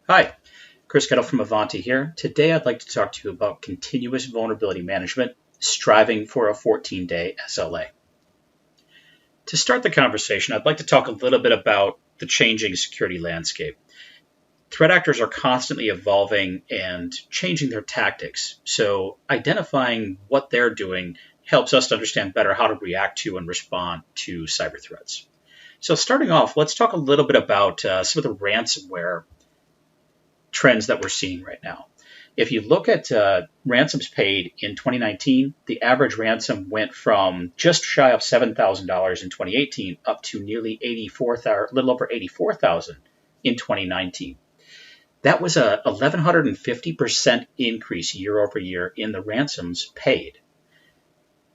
Hi, Chris Goettl from Ivanti here. Today I'd like to talk to you about continuous vulnerability management, striving for a 14-day SLA. To start the conversation, I'd like to talk a little bit about the changing security landscape. Threat actors are constantly evolving and changing their tactics, so identifying what they're doing helps us to understand better how to react to and respond to cyber threats. So starting off, let's talk a little bit about some of the ransomware trends that we're seeing right now. If you look at ransoms paid in 2019, the average ransom went from just shy of $7,000 in 2018 up to nearly 84,000, a little over 84,000 in 2019. That was a 1,150% increase year over year in the ransoms paid.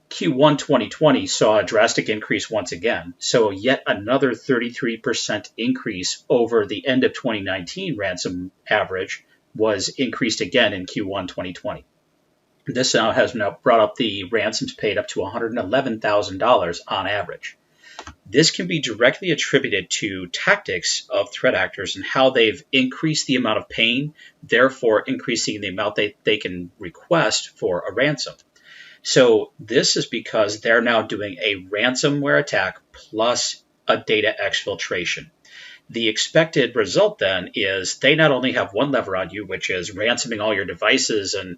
Q1 2020 saw a drastic increase once again, so yet another 33% increase over the end of 2019 ransom average was increased again in Q1 2020. This now has brought up the ransoms paid up to $111,000 on average. This can be directly attributed to tactics of threat actors and how they've increased the amount of pain, therefore increasing the amount they can request for a ransom. So this is because they're now doing a ransomware attack plus a data exfiltration. The expected result then is they not only have one lever on you, which is ransoming all your devices and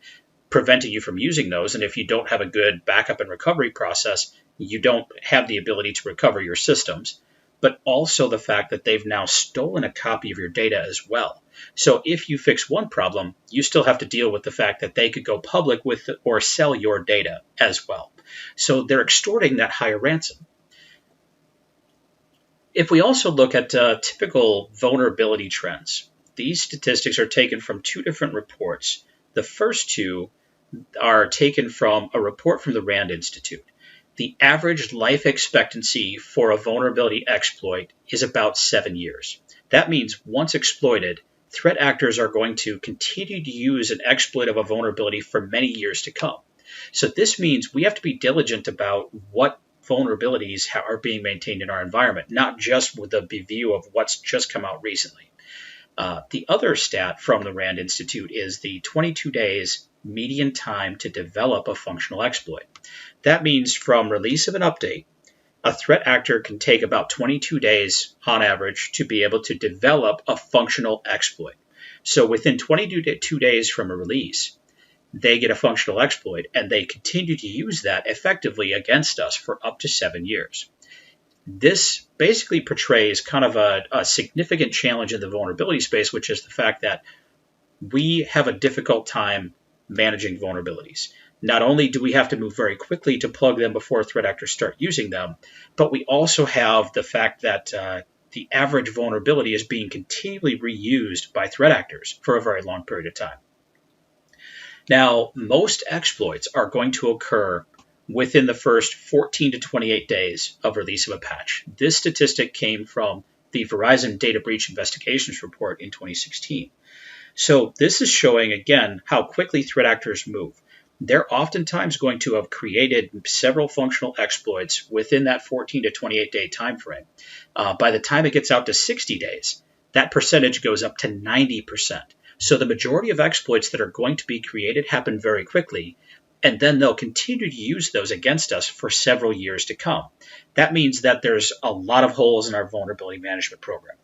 preventing you from using those. And if you don't have a good backup and recovery process, you don't have the ability to recover your systems, but also the fact that they've now stolen a copy of your data as well. So if you fix one problem, you still have to deal with the fact that they could go public with or sell your data as well. So they're extorting that higher ransom. If we also look at typical vulnerability trends, these statistics are taken from two different reports. The first two are taken from a report from the RAND Institute. The average life expectancy for a vulnerability exploit is about 7 years. That means once exploited, threat actors are going to continue to use an exploit of a vulnerability for many years to come. So this means we have to be diligent about what vulnerabilities are being maintained in our environment, not just with the view of what's just come out recently. The other stat from the RAND Institute is the 22 days median time to develop a functional exploit. That means from release of an update, a threat actor can take about 22 days on average to be able to develop a functional exploit. So within 22 days from a release, they get a functional exploit and they continue to use that effectively against us for up to 7 years. This basically portrays kind of a significant challenge in the vulnerability space, which is the fact that we have a difficult time managing vulnerabilities. Not only do we have to move very quickly to plug them before threat actors start using them, but we also have the fact that the average vulnerability is being continually reused by threat actors for a very long period of time. Now, most exploits are going to occur within the first 14 to 28 days of release of a patch. This statistic came from the Verizon Data Breach Investigations Report in 2016. So this is showing, again, how quickly threat actors move. They're oftentimes going to have created several functional exploits within that 14 to 28 day time frame. By the time it gets out to 60 days, that percentage goes up to 90%. So the majority of exploits that are going to be created happen very quickly, and then they'll continue to use those against us for several years to come. That means that there's a lot of holes in our vulnerability management program.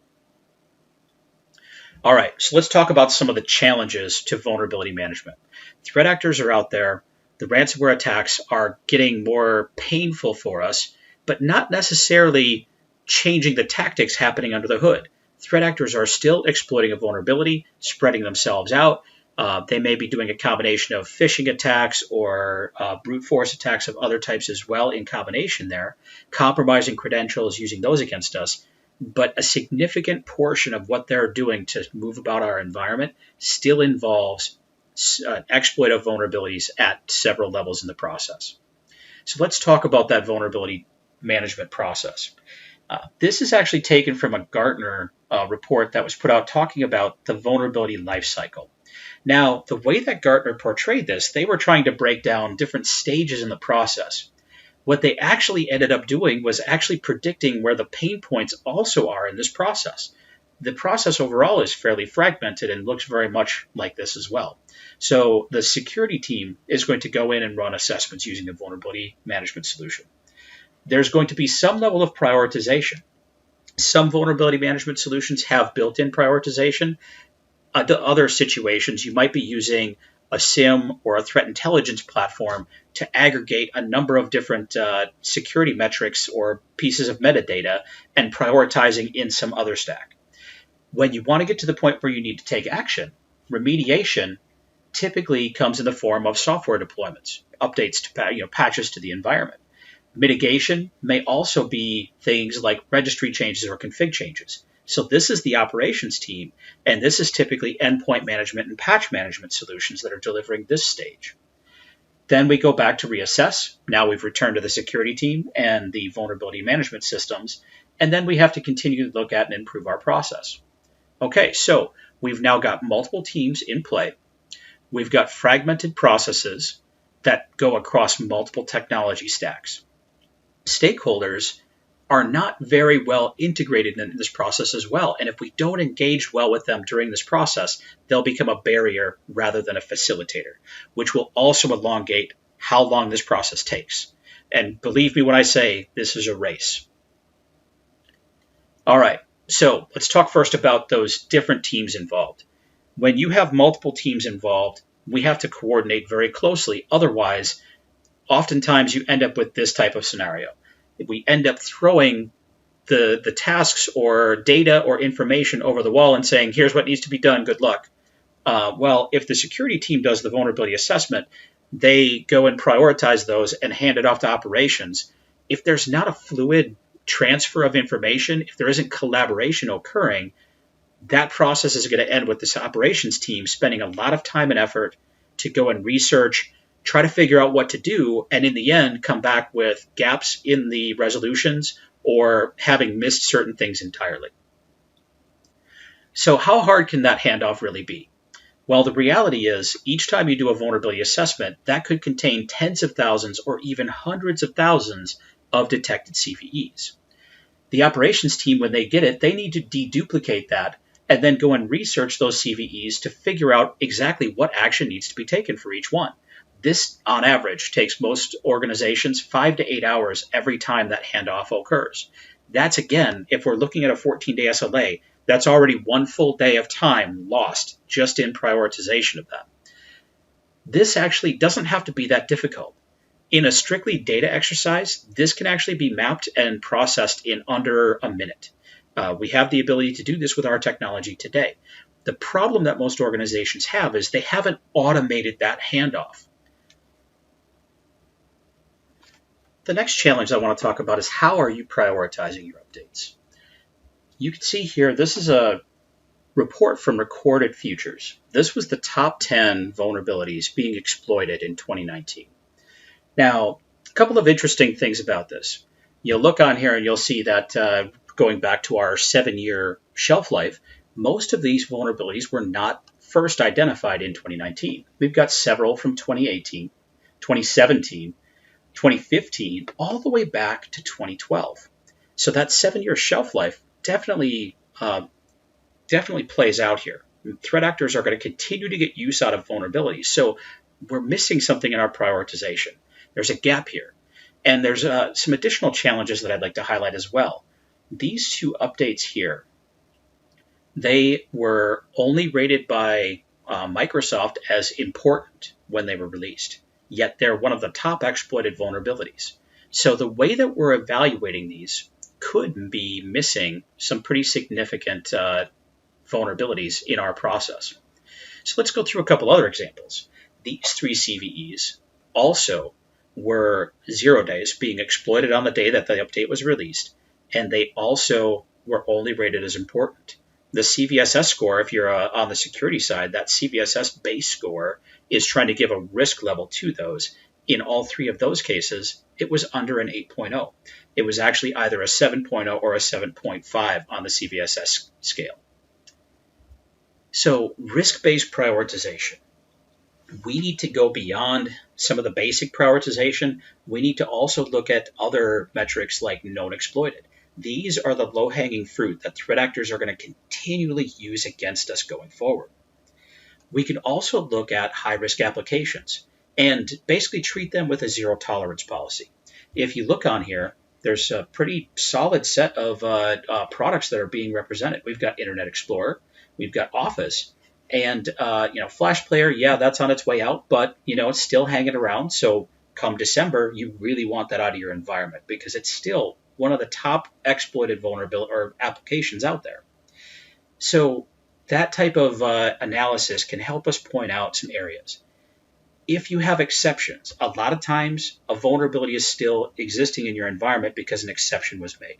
All right, so let's talk about some of the challenges to vulnerability management. Threat actors are out there. The ransomware attacks are getting more painful for us, but not necessarily changing the tactics happening under the hood. Threat actors are still exploiting a vulnerability, spreading themselves out. They may be doing a combination of phishing attacks or brute force attacks of other types as well in combination there, compromising credentials, using those against us. But a significant portion of what they're doing to move about our environment still involves exploit of vulnerabilities at several levels in the process. So let's talk about that vulnerability management process. This is actually taken from a Gartner report that was put out talking about the vulnerability lifecycle. Now, the way that Gartner portrayed this, they were trying to break down different stages in the process. What they actually ended up doing was actually predicting where the pain points also are in this process. the process overall is fairly fragmented and looks very much like this as well. So the security team is going to go in and run assessments using a vulnerability management solution. There's going to be some level of prioritization. Some vulnerability management solutions have built-in prioritization. Other situations, you might be using a SIM or a threat intelligence platform to aggregate a number of different security metrics or pieces of metadata and prioritizing in some other stack. When you want to get to the point where you need to take action, remediation typically comes in the form of software deployments, updates to patches to the environment. Mitigation may also be things like registry changes or config changes. So this is the operations team, and this is typically endpoint management and patch management solutions that are delivering this stage. Then we go back to reassess. Now we've returned to the security team and the vulnerability management systems, and then we have to continue to look at and improve our process. Okay, so we've now got multiple teams in play. We've got fragmented processes that go across multiple technology stacks. Stakeholders are not very well integrated in this process as well. And if we don't engage well with them during this process, they'll become a barrier rather than a facilitator, which will also elongate how long this process takes. And believe me when I say this is a race. All right, so let's talk first about those different teams involved. When you have multiple teams involved, we have to coordinate very closely. Otherwise, oftentimes you end up with this type of scenario. We end up throwing the tasks or data or information over the wall and saying, here's what needs to be done, good luck. Well, if the security team does the vulnerability assessment, they go and prioritize those and hand it off to operations. If there's not a fluid transfer of information, if there isn't collaboration occurring, that process is going to end with this operations team spending a lot of time and effort to go and research, try to figure out what to do, and in the end, come back with gaps in the resolutions or having missed certain things entirely. So how hard can that handoff really be? Well, the reality is each time you do a vulnerability assessment, that could contain tens of thousands or even hundreds of thousands of detected CVEs. The operations team, when they get it, they need to deduplicate that and then go and research those CVEs to figure out exactly what action needs to be taken for each one. This, on average, takes most organizations 5 to 8 hours every time that handoff occurs. That's, again, if we're looking at a 14-day SLA, that's already one full day of time lost just in prioritization of that. This actually doesn't have to be that difficult. In a strictly data exercise, this can actually be mapped and processed in under a minute. We have the ability to do this with our technology today. The problem that most organizations have is they haven't automated that handoff. The next challenge I want to talk about is how are you prioritizing your updates? You can see here, this is a report from Recorded Futures. This was the top 10 vulnerabilities being exploited in 2019. Now, a couple of interesting things about this. You'll look on here and you'll see that going back to our 7-year shelf life, most of these vulnerabilities were not first identified in 2019. We've got several from 2018, 2017, 2015, all the way back to 2012. So that 7-year shelf life definitely plays out here. Threat actors are going to continue to get use out of vulnerabilities. So we're missing something in our prioritization. There's a gap here. And there's some additional challenges that I'd like to highlight as well. These two updates here, they were only rated by Microsoft as important when they were released. Yet they're one of the top exploited vulnerabilities. So the way that we're evaluating these could be missing some pretty significant vulnerabilities in our process. So let's go through a couple other examples. These 3 CVEs also were 0 days being exploited on the day that the update was released, and they also were only rated as important. The CVSS score, if you're on the security side, that CVSS base score is trying to give a risk level to those. In all 3 of those cases, it was under an 8.0. It was actually either a 7.0 or a 7.5 on the CVSS scale. So risk-based prioritization. We need to go beyond some of the basic prioritization. We need to also look at other metrics like known exploited. These are the low-hanging fruit that threat actors are going to continually use against us going forward. We can also look at high-risk applications and basically treat them with a zero-tolerance policy. If you look on here, there's a pretty solid set of products that are being represented. We've got Internet Explorer, we've got Office, and Flash Player. Yeah, that's on its way out, but it's still hanging around. So come December, you really want that out of your environment because it's still one of the top exploited vulnerability or applications out there. So that type of analysis can help us point out some areas. If you have exceptions, a lot of times a vulnerability is still existing in your environment because an exception was made.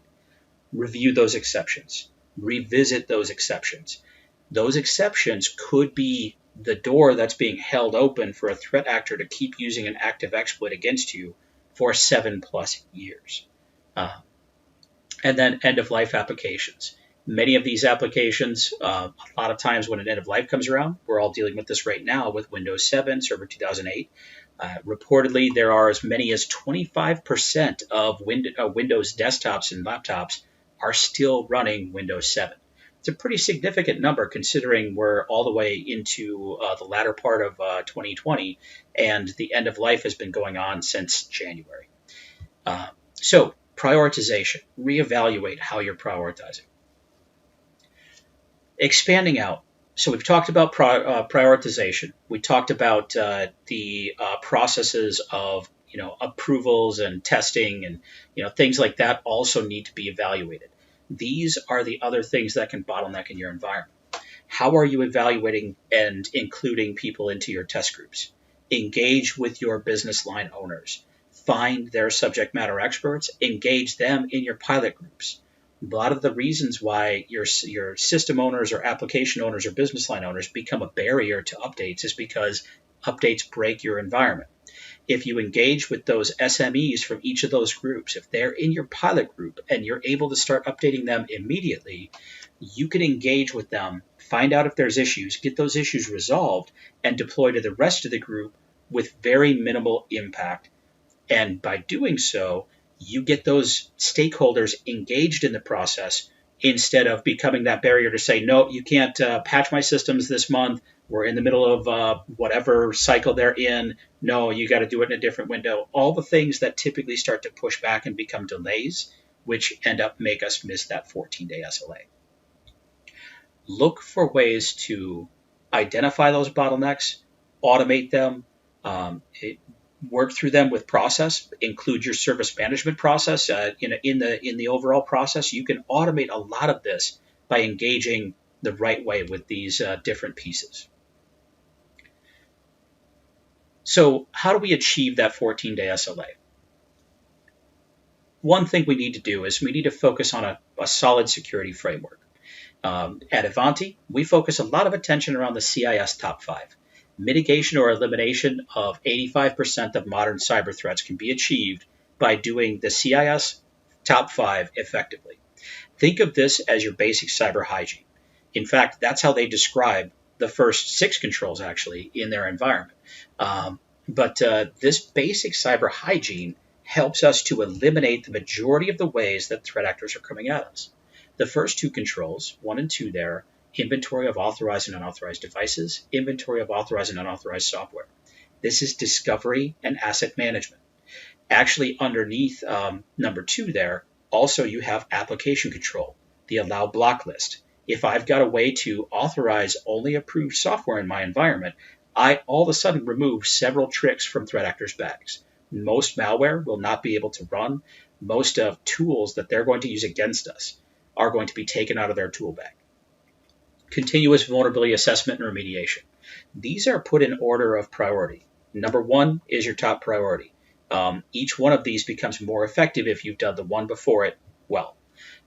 Review those exceptions. Revisit those exceptions. Those exceptions could be the door that's being held open for a threat actor to keep using an active exploit against you for 7+ years. And then end-of-life applications. Many of these applications, a lot of times when an end of life comes around, we're all dealing with this right now with Windows 7, Server 2008. Reportedly, there are as many as 25% of Windows desktops and laptops are still running Windows 7. It's a pretty significant number considering we're all the way into the latter part of 2020, and the end of life has been going on since January. So prioritization, reevaluate how you're prioritizing. Expanding out. So we've talked about prioritization. We talked about the processes of approvals and testing and things like that also need to be evaluated. These are the other things that can bottleneck in your environment. How are you evaluating and including people into your test groups? Engage with your business line owners. Find their subject matter experts. Engage them in your pilot groups. A lot of the reasons why your system owners or application owners or business line owners become a barrier to updates is because updates break your environment. If you engage with those SMEs from each of those groups, if they're in your pilot group and you're able to start updating them immediately, you can engage with them, find out if there's issues, get those issues resolved, and deploy to the rest of the group with very minimal impact. And by doing so, you get those stakeholders engaged in the process instead of becoming that barrier to say, no, you can't patch my systems this month. We're in the middle of whatever cycle they're in. No, you got to do it in a different window. All the things that typically start to push back and become delays, which end up make us miss that 14-day SLA. Look for ways to identify those bottlenecks, automate them, work through them with process, include your service management process in the overall process. You can automate a lot of this by engaging the right way with these different pieces. So how do we achieve that 14-day SLA? One thing we need to do is we need to focus on a solid security framework. At Ivanti, we focus a lot of attention around the CIS top 5. Mitigation or elimination of 85% of modern cyber threats can be achieved by doing the CIS top 5 effectively. Think of this as your basic cyber hygiene. In fact, that's how they describe the first 6 controls actually in their environment. But this basic cyber hygiene helps us to eliminate the majority of the ways that threat actors are coming at us. The first 2 controls, 1 and 2 there, inventory of authorized and unauthorized devices, inventory of authorized and unauthorized software. This is discovery and asset management. Actually, underneath number 2 there, also you have application control, the allow block list. If I've got a way to authorize only approved software in my environment, I all of a sudden remove several tricks from threat actors' bags. Most malware will not be able to run. Most of tools that they're going to use against us are going to be taken out of their tool bag. Continuous vulnerability assessment and remediation. These are put in order of priority. Number 1 is your top priority. Each one of these becomes more effective if you've done the one before it well.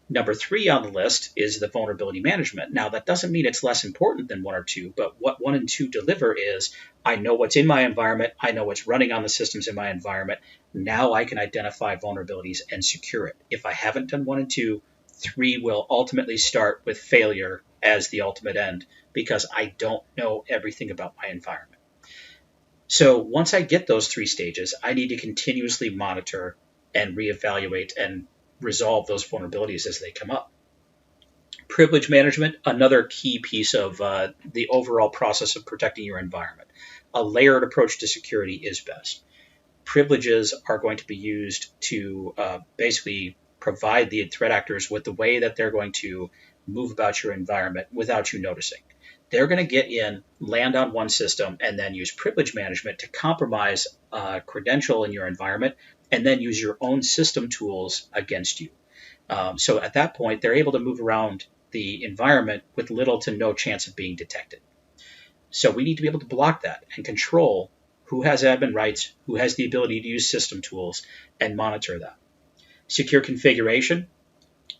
Number 3 on the list is the vulnerability management. Now, that doesn't mean it's less important than 1 or 2, but what 1 and 2 deliver is I know what's in my environment. I know what's running on the systems in my environment. Now I can identify vulnerabilities and secure it. If I haven't done 1 and 2, 3 will ultimately start with failure as the ultimate end because I don't know everything about my environment. So once I get those 3 stages, I need to continuously monitor and reevaluate and resolve those vulnerabilities as they come up. Privilege management, another key piece of the overall process of protecting your environment. A layered approach to security is best. Privileges are going to be used to basically provide the threat actors with the way that they're going to move about your environment without you noticing. They're going to get in, land on one system, and then use privilege management to compromise a credential in your environment, and then use your own system tools against you. So at that point, they're able to move around the environment with little to no chance of being detected. So we need to be able to block that and control who has admin rights, who has the ability to use system tools, and monitor that. Secure configuration.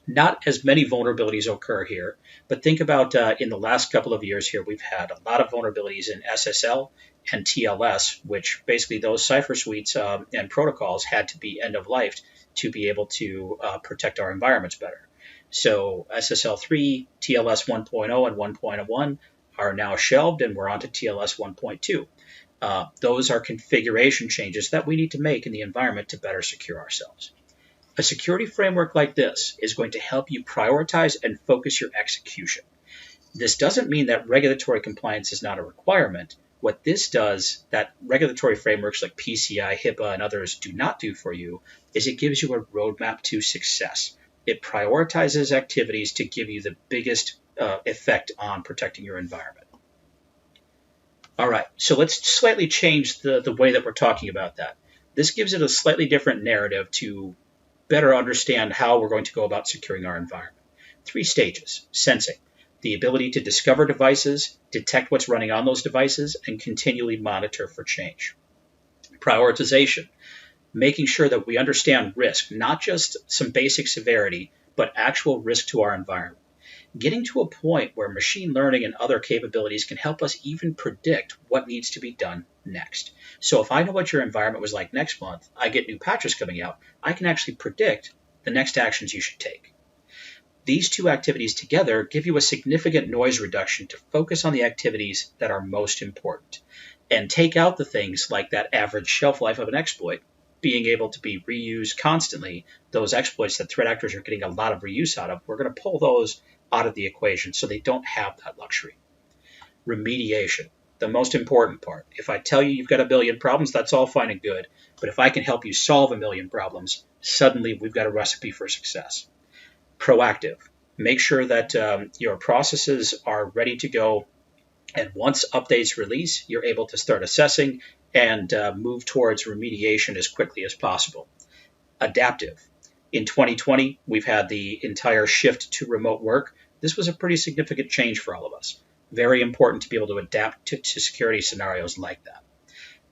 Not as many vulnerabilities occur here, but think about in the last couple of years here, we've had a lot of vulnerabilities in SSL and TLS, which basically those cipher suites and protocols had to be end of life to be able to protect our environments better. So SSL 3, TLS 1.0 and 1.1 are now shelved, and we're on to TLS 1.2. Those are configuration changes that we need to make in the environment to better secure ourselves. A security framework like this is going to help you prioritize and focus your execution. This doesn't mean that regulatory compliance is not a requirement. What this does, that regulatory frameworks like PCI, HIPAA, and others do not do for you, is it gives you a roadmap to success. It prioritizes activities to give you the biggest effect on protecting your environment. All right, so let's slightly change the way that we're talking about that. This gives it a slightly different narrative to better understand how we're going to go about securing our environment. 3 stages: sensing, the ability to discover devices, detect what's running on those devices, and continually monitor for change. Prioritization, making sure that we understand risk, not just some basic severity, but actual risk to our environment. Getting to a point where machine learning and other capabilities can help us even predict what needs to be done next. So if I know what your environment was like next month, I get new patches coming out, I can actually predict the next actions you should take. These 2 activities together give you a significant noise reduction to focus on the activities that are most important and take out the things like that average shelf life of an exploit being able to be reused constantly. Those exploits that threat actors are getting a lot of reuse out of, we're going to pull those out of the equation so they don't have that luxury. Remediation, the most important part. If I tell you you've got a million problems, that's all fine and good. But if I can help you solve a million problems, suddenly we've got a recipe for success. Proactive, make sure that your processes are ready to go. And once updates release, you're able to start assessing and move towards remediation as quickly as possible. Adaptive. In 2020, we've had the entire shift to remote work. This was a pretty significant change for all of us. Very important to be able to adapt to security scenarios like that.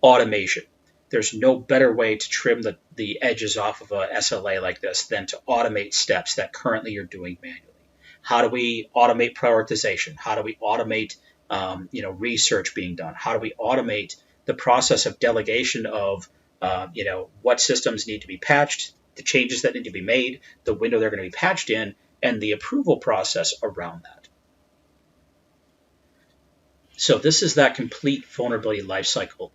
Automation. There's no better way to trim the edges off of a SLA like this than to automate steps that currently you're doing manually. How do we automate prioritization? How do we automate research being done? How do we automate the process of delegation of what systems need to be patched, the changes that need to be made, the window they're going to be patched in, and the approval process around that. So this is that complete vulnerability lifecycle.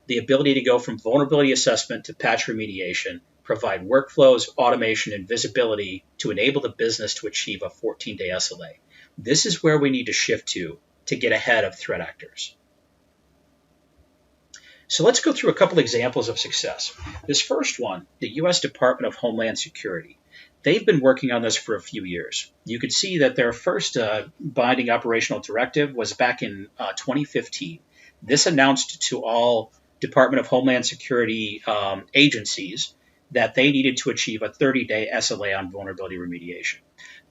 The ability to go from vulnerability assessment to patch remediation, provide workflows, automation, and visibility to enable the business to achieve a 14-day SLA. This is where we need to shift to get ahead of threat actors. So let's go through a couple examples of success. This first one, the U.S. Department of Homeland Security. They've been working on this for a few years. You could see that their first binding operational directive was back in 2015. This announced to all Department of Homeland Security agencies that they needed to achieve a 30-day SLA on vulnerability remediation.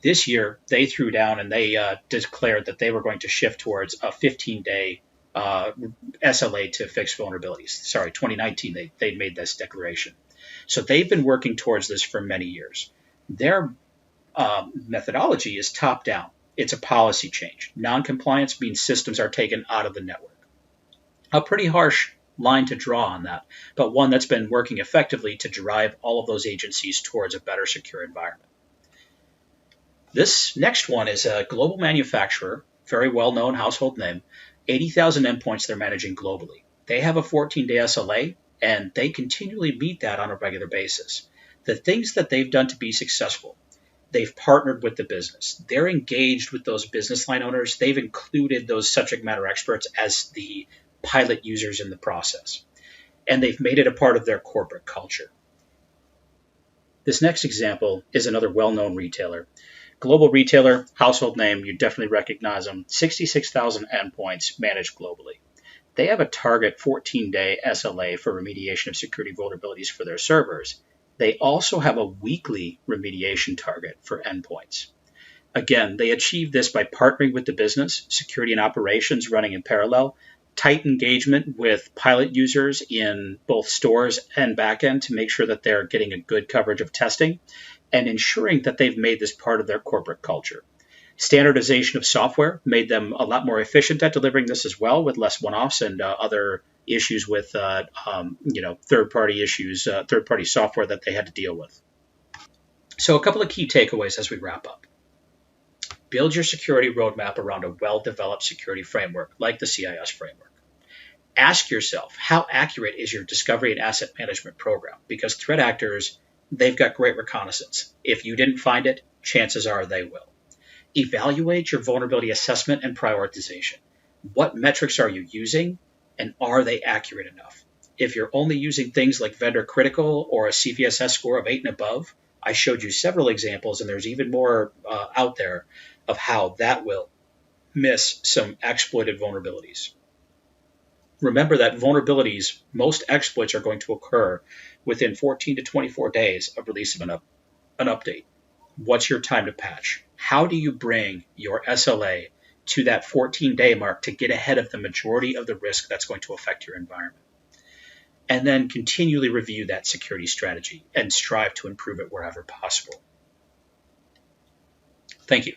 This year, they threw down and they declared that they were going to shift towards a 15-day SLA to fix vulnerabilities. Sorry, 2019, they made this declaration. So they've been working towards this for many years. Their methodology is top-down. It's a policy change. Non-compliance means systems are taken out of the network. A pretty harsh line to draw on that, but one that's been working effectively to drive all of those agencies towards a better secure environment. This next one is a global manufacturer, very well-known household name, 80,000 endpoints they're managing globally. They have a 14-day SLA, and they continually meet that on a regular basis. The things that they've done to be successful: they've partnered with the business. They're engaged with those business line owners. They've included those subject matter experts as the pilot users in the process. And they've made it a part of their corporate culture. This next example is another well-known retailer. Global retailer, household name, you definitely recognize them. 66,000 endpoints managed globally. They have a target 14-day SLA for remediation of security vulnerabilities for their servers. They also have a weekly remediation target for endpoints. Again, they achieve this by partnering with the business, security and operations running in parallel, tight engagement with pilot users in both stores and backend to make sure that they're getting a good coverage of testing, and ensuring that they've made this part of their corporate culture. Standardization of software made them a lot more efficient at delivering this as well, with less one-offs and other issues with third-party issues, third-party software that they had to deal with. So a couple of key takeaways as we wrap up. Build your security roadmap around a well-developed security framework like the CIS framework. Ask yourself, how accurate is your discovery and asset management program? Because threat actors, they've got great reconnaissance. If you didn't find it, chances are they will. Evaluate your vulnerability assessment and prioritization. What metrics are you using, and are they accurate enough? If you're only using things like vendor critical or a CVSS score of 8 and above, I showed you several examples, and there's even more out there of how that will miss some exploited vulnerabilities. Remember that vulnerabilities, most exploits are going to occur within 14 to 24 days of release of an update. What's your time to patch? How do you bring your SLA to that 14-day mark to get ahead of the majority of the risk that's going to affect your environment? And then continually review that security strategy and strive to improve it wherever possible. Thank you.